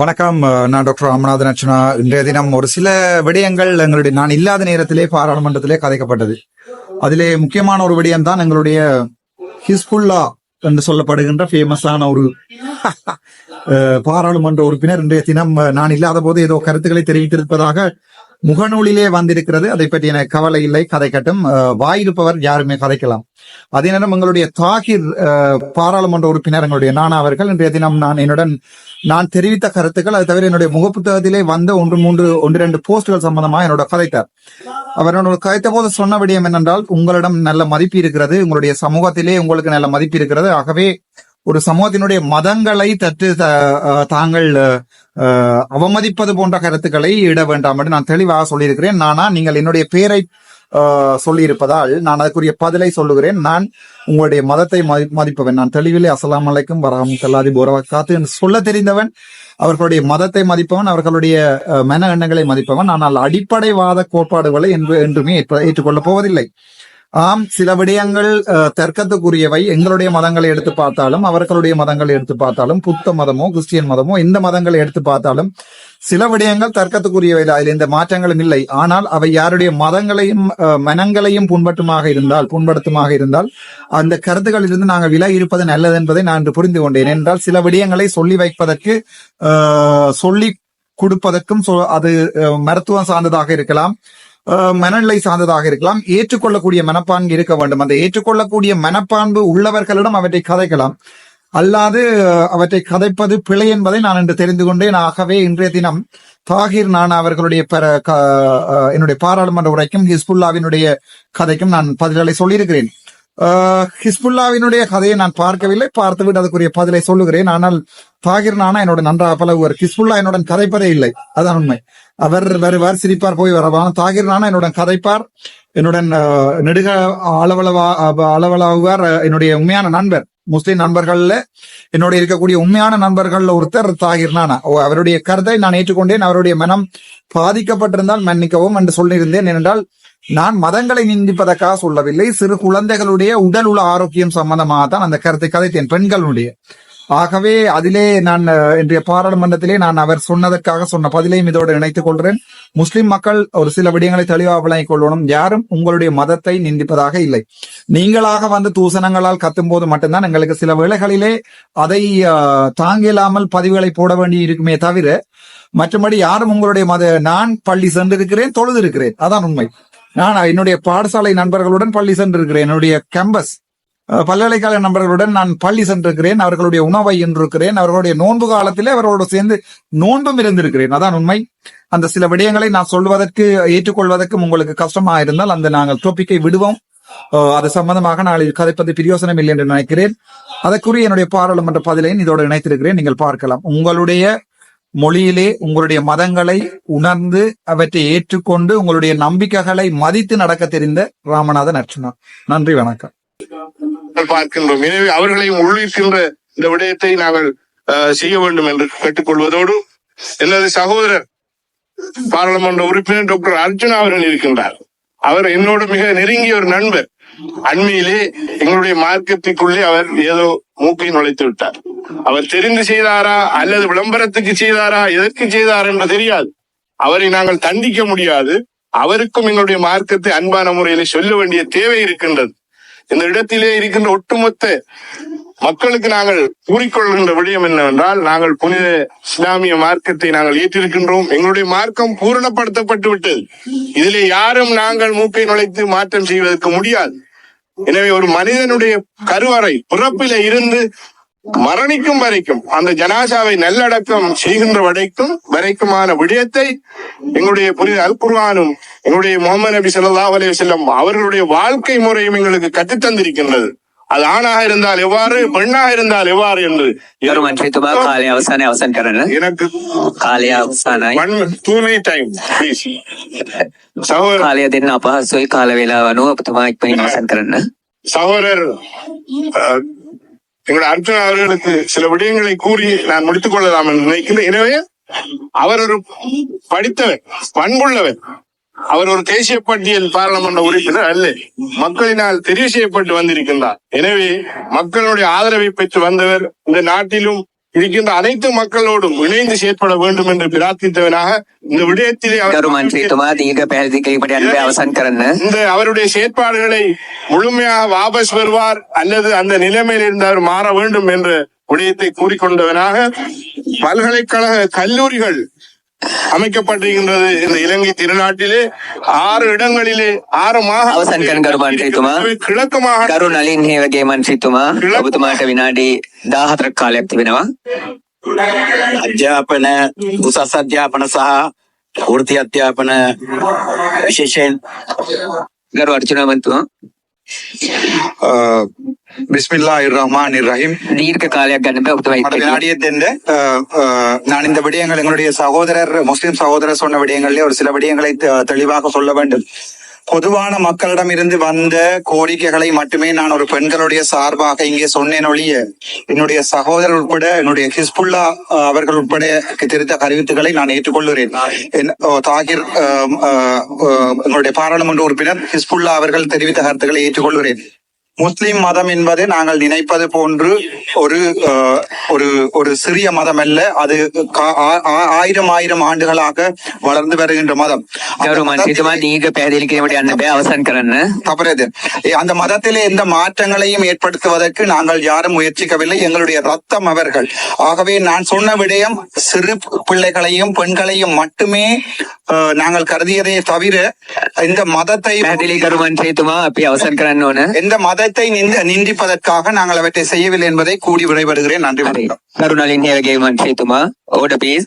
வணக்கம். நான் டாக்டர் ராமநாதன் அர்ச்சனா. இன்றைய தினம் ஒரு சில விடயங்கள் எங்களுடைய நான் இல்லாத நேரத்திலே பாராளுமன்றத்திலே கதைக்கப்பட்டது. அதிலே முக்கியமான ஒரு விடயம் தான் எங்களுடைய ஹிஸ்புல்லா என்று சொல்லப்படுகின்ற ஃபேமஸான ஒரு பாராளுமன்ற உறுப்பினர் இன்றைய தினம் நான் இல்லாத போது ஏதோ கருத்துக்களை தெரிவித்திருப்பதாக முகநூலிலே வந்திருக்கிறது. அதை பற்றி எனக்கு கவலை இல்லை, கதைக்கட்டும். வாயிருப்பவர் யாருமே கதைக்கலாம். அதே நேரம் எங்களுடைய தாகிர் பாராளுமன்ற உறுப்பினர் எங்களுடைய நானா அவர்கள் இன்றைய தினம் நான் தெரிவித்த கருத்துக்கள், அது தவிர என்னுடைய முகப்புத்தகத்திலே வந்த ஒன்று ரெண்டு போஸ்டுகள் சம்பந்தமாக என்னோட கதைத்தார். அவர் என்னோட கதைத்த போது சொன்ன விடயம் என்னென்றால், உங்களிடம் நல்ல மதிப்பு இருக்கிறது, உங்களுடைய சமூகத்திலே உங்களுக்கு நல்ல மதிப்பு இருக்கிறது, ஆகவே ஒரு சமூகத்தினுடைய மதங்களை தாங்கள் அவமதிப்பது போன்ற கருத்துக்களை இட வேண்டாம் என்று நான் தெளிவாக சொல்லியிருக்கிறேன். நீங்கள் என்னுடைய பெயரை சொல்லியிருப்பதால் நான் அதுக்குரிய பதிலை சொல்லுகிறேன். நான் உங்களுடைய மதத்தை மதிப்பவன். நான் தெளிவிலே அஸ்ஸலாமு அலைக்கும் வரஹ்மத்துல்லாஹி வபரகாத்துஹு என்று சொல்ல தெரிந்தவன். அவர்களுடைய மதத்தை மதிப்பவன், அவர்களுடைய மன எண்ணங்களை மதிப்பவன். ஆனால் அடிப்படைவாத கோட்பாடுகளை என்றுமே ஏற்றுக்கொள்ளப் போவதில்லை. ஆம், சில விடயங்கள் தர்க்கத்துக்குரியவை. எங்களுடைய மதங்களை எடுத்து பார்த்தாலும், அவர்களுடைய மதங்களை எடுத்து பார்த்தாலும், புத்த மதமோ கிறிஸ்டியன் மதமோ எந்த மதங்களை எடுத்து பார்த்தாலும் சில விடயங்கள் தர்க்கத்துக்குரியவை, அதில் எந்த மாற்றங்களும் இல்லை. ஆனால் அவை யாருடைய மதங்களையும் மனங்களையும் புண்படுத்துமாக இருந்தால் அந்த கருத்துக்களில் இருந்து நாங்கள் விலகி இருப்பது நல்லது என்பதை நான் இன்று புரிந்து கொண்டேன். என்றால் சில விடயங்களை சொல்லி வைப்பதற்கு சொல்லி கொடுப்பதற்கும் அது மருத்துவம் சார்ந்ததாக இருக்கலாம், மனநிலை சார்ந்ததாக இருக்கலாம். ஏற்றுக்கொள்ளக்கூடிய மனப்பான்கு இருக்க வேண்டும். அந்த ஏற்றுக்கொள்ளக்கூடிய மனப்பான்பு உள்ளவர்களிடம் அவற்றை கதைக்கலாம். அல்லாது அவற்றை கதைப்பது பிழை என்பதை நான் இன்று தெரிந்து கொண்டேன். ஆகவே இன்றைய தினம் தாகிர் நானா அவர்களுடைய என்னுடைய பாராளுமன்ற உரைக்கும் ஹிஸ்புல்லாவினுடைய கதைக்கும் நான் பதில்களை சொல்லியிருக்கிறேன். ஹிஸ்புல்லாவினுடைய கதையை நான் பார்க்கவில்லை, பார்த்துவிட்டு அதுக்குரிய பதிலை சொல்லுகிறேன். ஆனால் தாகிர் நானா என்னோட நன்றாக பழகுவார். ஹிஸ்புல்லா என்னுடன் கதைப்பதே இல்லை, அதான் உண்மை. அவர் வருவார், சிரிப்பார், போய் வரவான. தாகிர் நானா என்னுடன் கதைப்பார், என்னுடன் நெடுக அளவலாகுவார். என்னுடைய உண்மையான நண்பர், முஸ்லிம் நண்பர்கள்ல என்னோட இருக்கக்கூடிய உண்மையான நண்பர்கள் ஒருத்தர் தாகிர் நானா. அவருடைய கருத்தை நான் ஏற்றுக்கொண்டேன். அவருடைய மனம் பாதிக்கப்பட்டிருந்தால் மன்னிக்கவும் என்று சொல்லியிருந்தேன். ஏனென்றால் நான் மதங்களை நிந்திப்பதற்காக சொல்லவில்லை, சிறு குழந்தைகளுடைய உடல் உள்ள ஆரோக்கியம் சம்பந்தமாக தான் அந்த கருத்தை கதைத்தேன், பெண்களுடைய. ஆகவே அதிலே நான் இன்றைய பாராளுமன்றத்திலே நான் அவர் சொன்னதற்காக சொன்ன பதிலையும் இதோடு இணைத்துக் கொள்கிறேன். முஸ்லிம் மக்கள் ஒரு சில விடயங்களை தெளிவாக விளங்கிக் கொள்ளணும். யாரும் உங்களுடைய மதத்தை நிந்திப்பதாக இல்லை. நீங்களாக வந்து தூசணங்களால் கத்தும் போது மட்டும்தான் எங்களுக்கு சில வேளைகளிலே அதை தாங்கிலாமல் பதிவுகளை போட வேண்டி இருக்குமே தவிர, மற்றபடி யாரும் உங்களுடைய நான் பள்ளி சென்றிருக்கிறேன், தொழுது இருக்கிறேன், அதான் உண்மை. நான் என்னுடைய பாடசாலை நண்பர்களுடன் பள்ளி சென்றிருக்கிறேன். என்னுடைய கேம்பஸ் பல்கலைக்கழக நண்பர்களுடன் நான் பள்ளி சென்றிருக்கிறேன். அவர்களுடைய உணவை என்றிருக்கிறேன். அவர்களுடைய நோன்பு காலத்திலே அவர்களோடு சேர்ந்து நோன்பும் இருந்திருக்கிறேன், அதான் உண்மை. அந்த சில விடயங்களை நான் சொல்வதற்கு ஏற்றுக்கொள்வதற்கும் உங்களுக்கு கஷ்டமாக இருந்தால் அந்த நாங்கள் டோப்பிக்கை விடுவோம். அது சம்பந்தமாக நாளில் கதைப்பது பிரயோசனம் இல்லை என்று நினைக்கிறேன். அதற்குரிய என்னுடைய பாராளுமன்ற பதிலையும் இதோடு இணைத்திருக்கிறேன், நீங்கள் பார்க்கலாம். உங்களுடைய மொழியிலே உங்களுடைய மதங்களை உணர்ந்து அவற்றை ஏற்றுக்கொண்டு உங்களுடைய நம்பிக்கைகளை மதித்து நடக்க தெரிந்த ராமநாதன் அர்ச்சனா. நன்றி, வணக்கம். பார்க்கின்றோம். எனவே அவர்களையும் உள்ளிருக்கின்ற இந்த விடயத்தை நாங்கள் செய்ய வேண்டும் என்று கேட்டுக்கொள்வதோடு, எனது சகோதரர் பாராளுமன்ற உறுப்பினர் டாக்டர் அர்ஜுனா அவர்கள் இருக்கின்றார். அவர் என்னோடு மிக நெருங்கிய ஒரு நண்பர். அண்மையிலே எங்களுடைய மார்க்கத்திற்குள்ளே அவர் ஏதோ மூக்கை நுழைத்து விட்டார். அவர் தெரிந்து செய்தாரா அல்லது விளம்பரத்துக்கு செய்தாரா, எதற்கு செய்தார் என்று தெரியாது. அவரை நாங்கள் தண்டிக்க முடியாது. அவருக்கும் எங்களுடைய மார்க்கத்தை அன்பான முறையிலே சொல்ல வேண்டிய தேவை இருக்கின்றது. இந்த இடத்திலே இருக்கின்ற ஒட்டுமொத்த மக்களுக்கு நாங்கள் கூறிக்கொள்கின்ற விடயம் என்னவென்றால், நாங்கள் புனித இஸ்லாமிய மார்க்கத்தை நாங்கள் ஏற்றிருக்கின்றோம். எங்களுடைய மார்க்கம் பூரணப்படுத்தப்பட்டு விட்டது. இதிலே யாரும் நாங்கள் மூக்கை நுழைத்து மாற்றம் செய்வதற்கு முடியாது. எனவே ஒரு மனிதனுடைய கருவறை பிறப்பில இருந்து மரணிக்கும் வரைக்கும், அந்த ஜனாசாவை நல்லடக்கம் செய்கின்ற வரைக்குமான விடயத்தை எங்களுடைய புனித அல் குர்ஆனும் எங்களுடைய முஹம்மது நபி ஸல்லல்லாஹு அலைஹி வஸல்லம் அவர்களுடைய வாழ்க்கை முறையும் எங்களுக்கு கற்றுத்தந்திருக்கின்றது. அது ஆணாக இருந்தால் எவ்வாறு, பெண்ணாக இருந்தால் எவ்வாறு என்று. எனக்கு சகோதரர் எங்களுடைய அர்ஜுனா அவர்களுக்கு சில விடயங்களை கூறி நான் முடித்துக் கொள்ளலாம் என்று நினைக்கிறேன். எனவே அவர் ஒரு படித்தவர், பண்புள்ளவர். அவர் ஒரு தேசிய பட்டியல் பாராளுமன்ற உறுப்பினர் அல்ல, மக்களினால் தெரிவு செய்யப்பட்டு வந்திருக்கின்றார். எனவே மக்களுடைய ஆதரவை பெற்று வந்தவர். இந்த நாட்டிலும் இருக்கின்ற அனைத்து மக்களோடும் இணைந்து செயற்பட வேண்டும் என்று பிரார்த்தித்தவனாக இந்த விடயத்திலே ගරු මන්ත්‍රීතුමා දීර්ඝ පැහැදිලි කිරීමට යන්න බෑ අවසන් කරන්න. இந்த அவருடைய செயற்பாடுகளை முழுமையாக வாபஸ் பெறுவார் அல்லது அந்த நிலைமையில் இருந்து அவர் மாற வேண்டும் என்ற விடயத்தை கூறிக்கொண்டவனாக பல்கலைக்கழக கல்லூரிகள் அமைக்கப்பட்டிருக்கின்றது இந்த இலங்கை திருநாட்டிலே 6 இடங்களிலே 6 අවසන් කරන ගරු මන්ත්‍රීතුමා. கிழக்கு மாகாண ගරු නලින් හේවගේ මන්ත්‍රීතුමා ඔබතුමාට විනාඩි 14ක් කාලයක් තිබෙනවා. අධ්‍යාපන උසස් අධ්‍යාපන සහ වෘත්ති අධ්‍යාපන විශේෂයෙන් ගරු අර්චනා මන්ත්‍රීතුමා பிஸ்மில்லாஹிர் ரஹ்மானிர் ரஹீம். දීර්ඝ කාලයක් ගන්න බෑ ඔබතුමා அந்த ඉතින්. வினாடியை தென்று நான் இந்த விடயங்கள் எங்களுடைய சகோதரர் முஸ்லிம் சகோதரர் சொன்ன விடயங்களிலே ஒரு சில விடயங்களை தெளிவாக சொல்ல வேண்டும். பொதுவான மக்களிடம் இருந்து வந்த கோரிக்கைகளை மட்டுமே நான் ஒரு பெண்களுடைய சார்பாக இங்கே சொன்னேன் ஒழிய என்னுடைய சகோதரர் உட்பட என்னுடைய ஹிஸ்புல்லா அவர்கள் உட்பட தெரிவித்த கருத்துக்களை நான் ஏற்றுக்கொள்கிறேன். தாகிர் எங்களுடைய பாராளுமன்ற உறுப்பினர் ஹிஸ்புல்லா அவர்கள் தெரிவித்த கருத்துக்களை ஏற்றுக்கொள்கிறேன். முஸ்லிம் மதம் என்பது நாங்கள் நினைப்பது போன்று ஒரு ஒரு ஒரு சிறிய மதம் அல்ல. அது ஆயிரம் ஆண்டுகளாக வளர்ந்து வருகின்ற மதம். ගරු මන්ත්‍රීතුමා දීර්ඝ පැහැදිලි කිරීමට යන්න බෑ අවසන් කරන්න. தவறது. அந்த மதத்திலே எந்த மாற்றங்களையும் ஏற்படுத்துவதற்கு நாங்கள் யாரும் முயற்சிக்கவில்லை. எங்களுடைய ரத்தம் அவர்கள். ஆகவே நான் சொன்ன விடயம் சிறு பிள்ளைகளையும் பெண்களையும் மட்டுமே நாங்கள் கருதியதை தவிர இந்த மதத்தை පැහැදිලි කරු මන්ත්‍රීතුමා අපි අවසන් කරන්න ඕන. எந்த மதத்தை நிந்திப்பதற்காக நாங்கள் அவற்றை செய்யவில்லை என்பதை கூடி விடைபெறுகிறேன். நன்றி හරි. வணக்கம். ගරු නලින් හේවගේ මන්ත්‍රීතුමා ඕඩ ප්ලීස්.